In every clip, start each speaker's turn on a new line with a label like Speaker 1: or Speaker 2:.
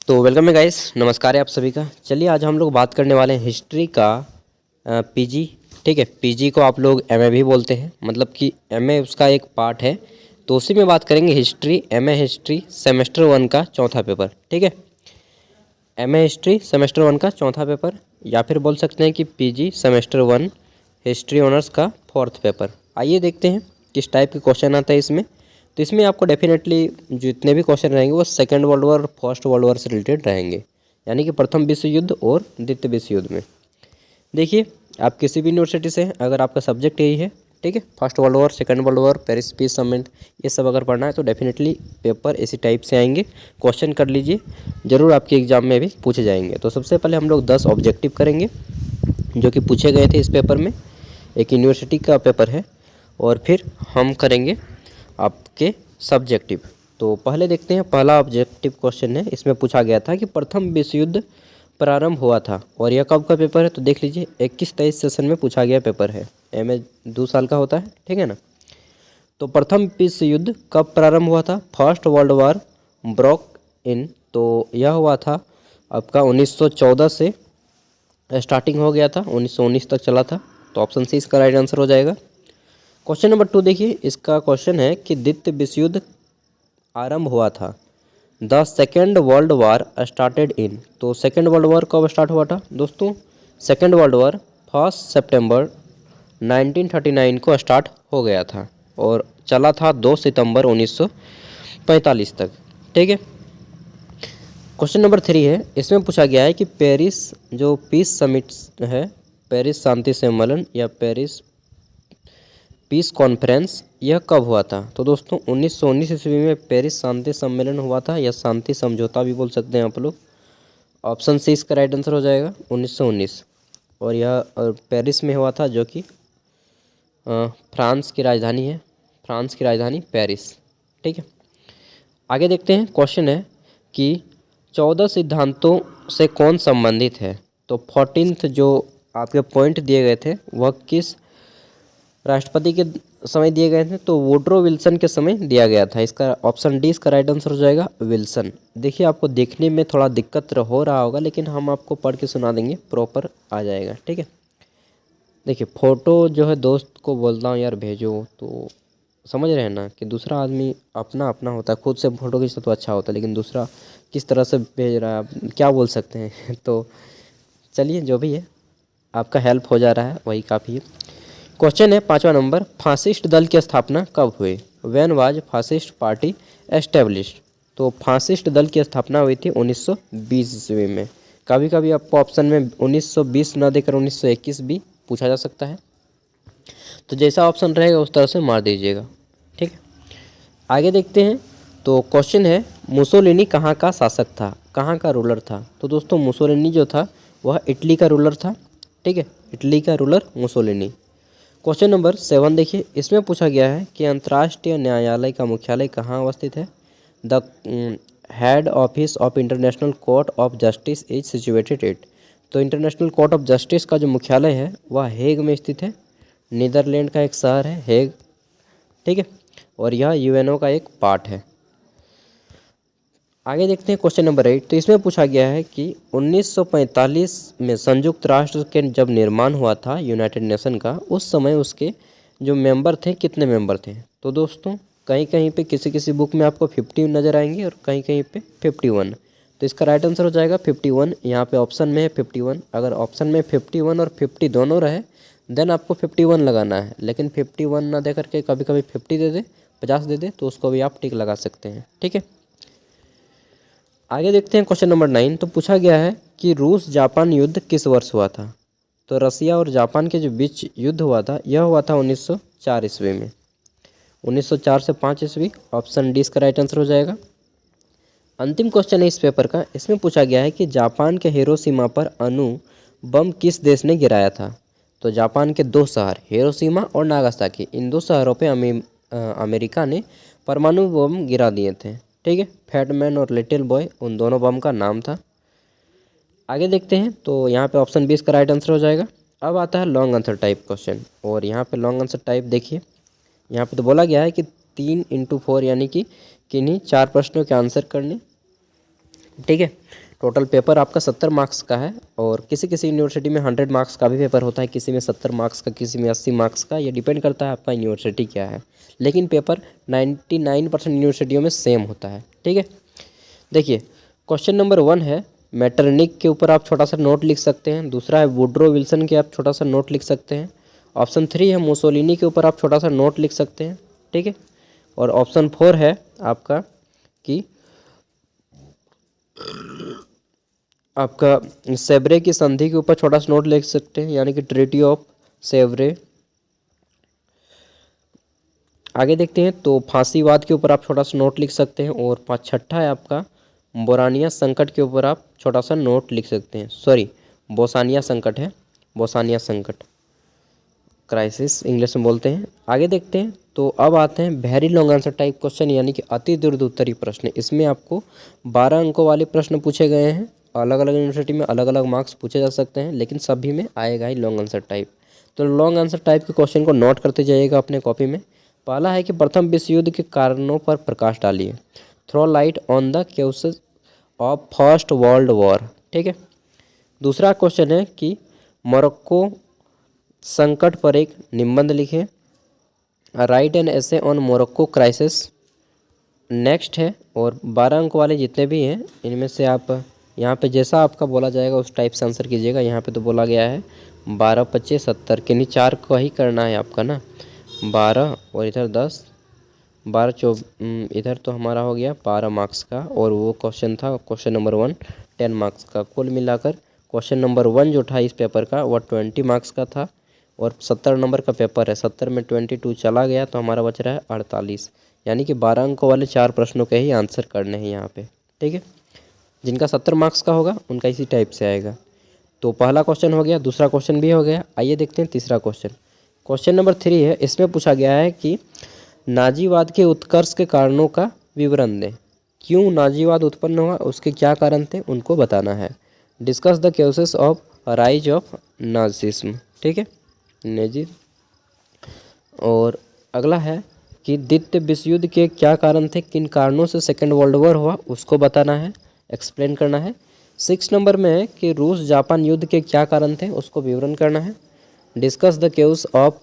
Speaker 1: तो वेलकम है गाइस, नमस्कार है आप सभी का। चलिए आज हम लोग बात करने वाले हैं हिस्ट्री का पीजी। ठीक है, पीजी को आप लोग एमए भी बोलते हैं, मतलब कि एमए उसका एक पार्ट है। तो उसी में बात करेंगे हिस्ट्री, एमए हिस्ट्री सेमेस्टर 1 का चौथा पेपर। ठीक है, एमए हिस्ट्री सेमेस्टर 1 का चौथा पेपर, या फिर बोल सकते हैं कि पीजी सेमेस्टर 1 हिस्ट्री ऑनर्स का 4th पेपर। आइए देखते हैं किस टाइप के क्वेश्चन आता है इसमें। तो इसमें आपको डेफिनेटली जितने भी क्वेश्चन रहेंगे वो सेकेंड वर्ल्ड वॉर और फर्स्ट वर्ल्ड वॉर से रिलेटेड रहेंगे, यानी कि प्रथम विश्व युद्ध और द्वितीय विश्व युद्ध में। देखिए, आप किसी भी यूनिवर्सिटी से, अगर आपका सब्जेक्ट यही है, ठीक है, first world war, second world war, Paris peace summit, ये सब अगर पढ़ना है तो डेफिनेटली पेपर इसी टाइप से आएंगे। क्वेश्चन कर लीजिए, ज़रूर आपके एग्जाम में भी पूछे जाएंगे। तो सबसे पहले हम लोग 10 ऑब्जेक्टिव करेंगे जो कि पूछे गए थे इस पेपर में। एक यूनिवर्सिटी का पेपर है, और फिर हम करेंगे आपके सब्जेक्टिव। तो पहले देखते हैं, पहला ऑब्जेक्टिव क्वेश्चन है, इसमें पूछा गया था कि प्रथम विश्व युद्ध प्रारंभ हुआ था, और यह कब का पेपर है तो देख लीजिए 21-23 सेशन में पूछा गया पेपर है। एमए 2 साल का होता है, ठीक है ना। तो प्रथम विश्व युद्ध कब प्रारंभ हुआ था? First world war broke in, तो यह हुआ था आपका 1914 से स्टार्टिंग हो गया था, 1919 तक चला था। तो ऑप्शन सी इसका राइट आंसर हो जाएगा। क्वेश्चन नंबर 2 देखिए, इसका क्वेश्चन है कि द्वितीय विश्व युद्ध आरंभ हुआ था। The second world war started in, तो सेकेंड वर्ल्ड वॉर कब स्टार्ट हुआ था दोस्तों? सेकेंड वर्ल्ड वॉर 1 सितंबर 1939 को स्टार्ट हो गया था और चला था 2 सितंबर 1945 तक। ठीक है, क्वेश्चन नंबर 3 है, इसमें पूछा गया है कि पेरिस जो पीस समिट है, पेरिस शांति सम्मेलन या पेरिस पीस कॉन्फ्रेंस, यह कब हुआ था? तो दोस्तों 1919 ईस्वी में पेरिस शांति सम्मेलन हुआ था, या शांति समझौता भी बोल सकते हैं आप लोग। ऑप्शन सी इसका राइट आंसर हो जाएगा, 1919। और यह पेरिस में हुआ था, जो कि फ्रांस की राजधानी है, फ्रांस की राजधानी पेरिस। ठीक है, आगे देखते हैं। क्वेश्चन है कि 14 सिद्धांतों से कौन संबंधित है? तो 14th जो आपके पॉइंट दिए गए थे वह किस राष्ट्रपति के समय दिए गए थे? तो वुड्रो विल्सन के समय दिया गया था। इसका ऑप्शन डी इसका राइट आंसर हो जाएगा, विल्सन। देखिए, आपको देखने में थोड़ा दिक्कत हो रहा होगा, लेकिन हम आपको पढ़ के सुना देंगे, प्रॉपर आ जाएगा। ठीक है, देखिए फ़ोटो जो है दोस्त को बोलता हूँ यार भेजो, तो समझ रहे हैं ना कि दूसरा आदमी अपना अपना होता है, खुद से फ़ोटो खींचता तो अच्छा होता है, लेकिन दूसरा किस तरह से भेज रहा है, आप क्या बोल सकते हैं। तो चलिए, जो भी है आपका हेल्प हो जा रहा है वही काफ़ी है। क्वेश्चन है 5वां नंबर, फासिस्ट दल की स्थापना कब हुई? When was fascist party established? तो फासिस्ट दल की स्थापना हुई थी 1920 ईस्वी में। कभी कभी आपको ऑप्शन में 1920 न देकर 1921 भी पूछा जा सकता है, तो जैसा ऑप्शन रहेगा उस तरह से मार दीजिएगा। ठीक है, आगे देखते हैं। तो क्वेश्चन है, मुसोलिनी कहाँ का शासक था, कहाँ का रूलर था? तो दोस्तों मुसोलिनी जो था वह इटली का रूलर था। ठीक है, इटली का रूलर मुसोलिनी। क्वेश्चन नंबर 7 देखिए, इसमें पूछा गया है कि अंतर्राष्ट्रीय न्यायालय का मुख्यालय कहाँ अवस्थित है? The head office of international court of justice is situated at. तो इंटरनेशनल कोर्ट ऑफ जस्टिस का जो मुख्यालय है वह हेग में स्थित है, नीदरलैंड का एक शहर है हेग। ठीक है, और यह यूएनओ का एक पार्ट है। आगे देखते हैं क्वेश्चन नंबर 8। तो इसमें पूछा गया है कि 1945 में संयुक्त राष्ट्र के जब निर्माण हुआ था यूनाइटेड नेशन का, उस समय उसके जो मेंबर थे कितने मेंबर थे? तो दोस्तों कहीं कहीं पे किसी किसी बुक में आपको 50 नज़र आएंगे और कहीं कहीं पे 51। तो इसका राइट आंसर हो जाएगा 51। यहाँ पे ऑप्शन में है 51। अगर ऑप्शन में 51 और 50 दोनों रहे देन आपको 51 लगाना है, लेकिन 51 ना दे करके कभी कभी 50 दे दे, 50 दे दे, तो उसको भी आप टिक लगा सकते हैं। ठीक है, आगे देखते हैं क्वेश्चन नंबर 9। तो पूछा गया है कि रूस जापान युद्ध किस वर्ष हुआ था? तो रसिया और जापान के जो बीच युद्ध हुआ था यह हुआ था 1904 ईस्वी में, 1904 से 5 ईस्वी। ऑप्शन डी इसका राइट आंसर हो जाएगा। अंतिम क्वेश्चन है इस पेपर का, इसमें पूछा गया है कि जापान के हिरोशिमा पर अणु बम किस देश ने गिराया था? तो जापान के 2 शहर हिरोशिमा और नागासाकी, इन 2 शहरों पे अमेरिका ने परमाणु बम गिरा दिए थे। ठीक है, फैटमैन और लिटिल बॉय उन दोनों बम का नाम था। आगे देखते हैं। तो यहाँ पे ऑप्शन 20 का राइट आंसर हो जाएगा। अब आता है लॉन्ग आंसर टाइप क्वेश्चन, और यहाँ पे लॉन्ग आंसर टाइप देखिए, यहाँ पे तो बोला गया है कि 3x4 यानी कि किन्हीं 4 प्रश्नों के आंसर करने। ठीक है, टोटल पेपर आपका 70 मार्क्स का है और किसी किसी यूनिवर्सिटी में 100 मार्क्स का भी पेपर होता है, किसी में 70 मार्क्स का, किसी में 80 मार्क्स का। ये डिपेंड करता है आपका यूनिवर्सिटी क्या है, लेकिन पेपर 99% यूनिवर्सिटियों में सेम होता है। ठीक है, देखिए क्वेश्चन नंबर 1 है मैटरनिक के ऊपर आप छोटा सा नोट लिख सकते हैं। दूसरा है वुड्रो विल्सन के आप छोटा सा नोट लिख सकते हैं। ऑप्शन 3 है मुसोलिनी के ऊपर आप छोटा सा नोट लिख सकते हैं। ठीक है, और ऑप्शन 4 है आपका कि आपका सेवरे की संधि के ऊपर छोटा सा नोट लिख सकते हैं, यानी कि ट्रीटी ऑफ सेवरे। आगे देखते हैं तो फांसीवाद के ऊपर आप छोटा सा नोट लिख सकते हैं। और 6ठा है आपका बोरानिया संकट के ऊपर आप छोटा सा नोट लिख सकते हैं। सॉरी, बोसानिया संकट है, बोसानिया संकट, क्राइसिस इंग्लिश में बोलते हैं। आगे देखते हैं तो अब आते हैं very long answer type question, यानी कि अति दीर्घ उत्तरीय प्रश्न। इसमें आपको 12 अंकों वाले प्रश्न पूछे गए हैं। अलग अलग यूनिवर्सिटी में अलग अलग मार्क्स पूछे जा सकते हैं, लेकिन सभी में आएगा ही लॉन्ग आंसर टाइप। तो लॉन्ग आंसर टाइप के क्वेश्चन को नोट करते जाइएगा अपने कॉपी में। पहला है कि प्रथम विश्व युद्ध के कारणों पर प्रकाश डालिए, throw light on the causes of first world war. ठीक है, दूसरा क्वेश्चन है कि मोरक्को संकट पर एक निबंध लिखें, right an essay on Morocco crisis. Next है, और 12 अंक वाले जितने भी हैं इनमें से आप यहाँ पे जैसा आपका बोला जाएगा उस टाइप से आंसर कीजिएगा। यहाँ पे तो बोला गया है 12, 25, 70, किन्हीं 4 को ही करना है आपका ना। 12 और इधर 10, 12, इधर तो हमारा हो गया 12 मार्क्स का, और वो क्वेश्चन था क्वेश्चन नंबर 1 10 मार्क्स का। कुल मिलाकर क्वेश्चन नंबर 1 जो था इस पेपर का वह 20 मार्क्स का था, और 70 नंबर का पेपर है। 70 में 22 चला गया तो हमारा बच रहा है 48, यानी कि 12 अंकों वाले 4 प्रश्नों के ही आंसर करने हैं यहाँ पे। ठीक है, जिनका 70 मार्क्स का होगा उनका इसी टाइप से आएगा। तो पहला क्वेश्चन हो गया, दूसरा क्वेश्चन भी हो गया। आइए देखते हैं तीसरा क्वेश्चन। क्वेश्चन नंबर 3 है, इसमें पूछा गया है कि नाजीवाद के उत्कर्ष के कारणों का विवरण दें। क्यों नाजीवाद उत्पन्न हुआ, उसके क्या कारण थे, उनको बताना है। Discuss the causes of rise of Nazism. ठीक है, नाजिज्म। और अगला है कि द्वितीय विश्व युद्ध के क्या कारण थे, किन कारणों से सेकेंड वर्ल्ड वॉर हुआ, उसको बताना है, एक्सप्लेन करना है। 6 नंबर में है कि रूस जापान युद्ध के क्या कारण थे, उसको विवरण करना है। Discuss the cause of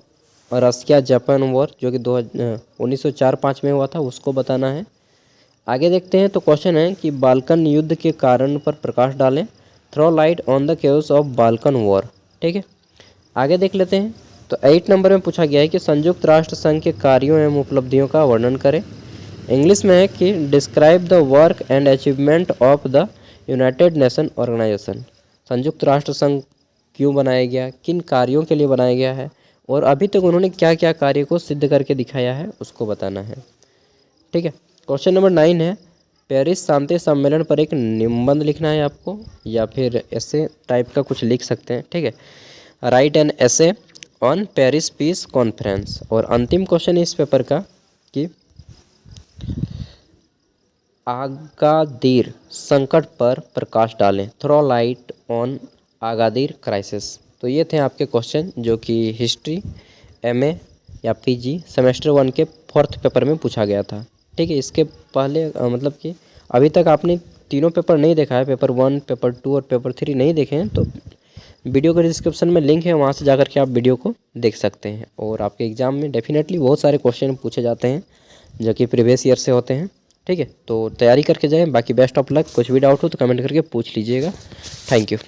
Speaker 1: Russia Japan war, जो कि 1904-5 में हुआ था, उसको बताना है। आगे देखते हैं तो क्वेश्चन है कि बाल्कन युद्ध के कारण पर प्रकाश डालें, throw light on the cause of Balkan war. ठीक है, आगे देख लेते हैं तो 8 नंबर में पूछा गया है कि संयुक्त राष्ट्र संघ के कार्यों एवं उपलब्धियों का वर्णन करें। इंग्लिश में है कि describe the work and achievement of the United Nation Organization. संयुक्त राष्ट्र संघ क्यों बनाया गया, किन कार्यों के लिए बनाया गया है, और अभी तक उन्होंने क्या क्या कार्य को सिद्ध करके दिखाया है, उसको बताना है। ठीक है, क्वेश्चन नंबर 9 है, पेरिस शांति सम्मेलन पर एक निबंध लिखना है आपको, या फिर ऐसे टाइप का कुछ लिख सकते हैं। ठीक है, right an essay on Paris peace conference. और अंतिम क्वेश्चन इस पेपर का कि आगादिर संकट पर प्रकाश डालें, थ्रो लाइट ऑन आगादिर क्राइसिस। तो ये थे आपके क्वेश्चन जो कि हिस्ट्री एमए या पीजी सेमेस्टर 1 के 4th पेपर में पूछा गया था। ठीक है, इसके पहले मतलब कि अभी तक आपने तीनों पेपर नहीं देखा है, पेपर 1, पेपर 2 और पेपर 3 नहीं देखे हैं, तो वीडियो के डिस्क्रिप्शन में लिंक है, वहाँ से जाकर के आप वीडियो को देख सकते हैं। और आपके एग्ज़ाम में डेफिनेटली बहुत सारे क्वेश्चन पूछे जाते हैं जो कि प्रीवियस ईयर से होते हैं। ठीक है, तो तैयारी करके जाएं। बाकी बेस्ट ऑफ लक। कुछ भी डाउट हो तो कमेंट करके पूछ लीजिएगा। Thank you.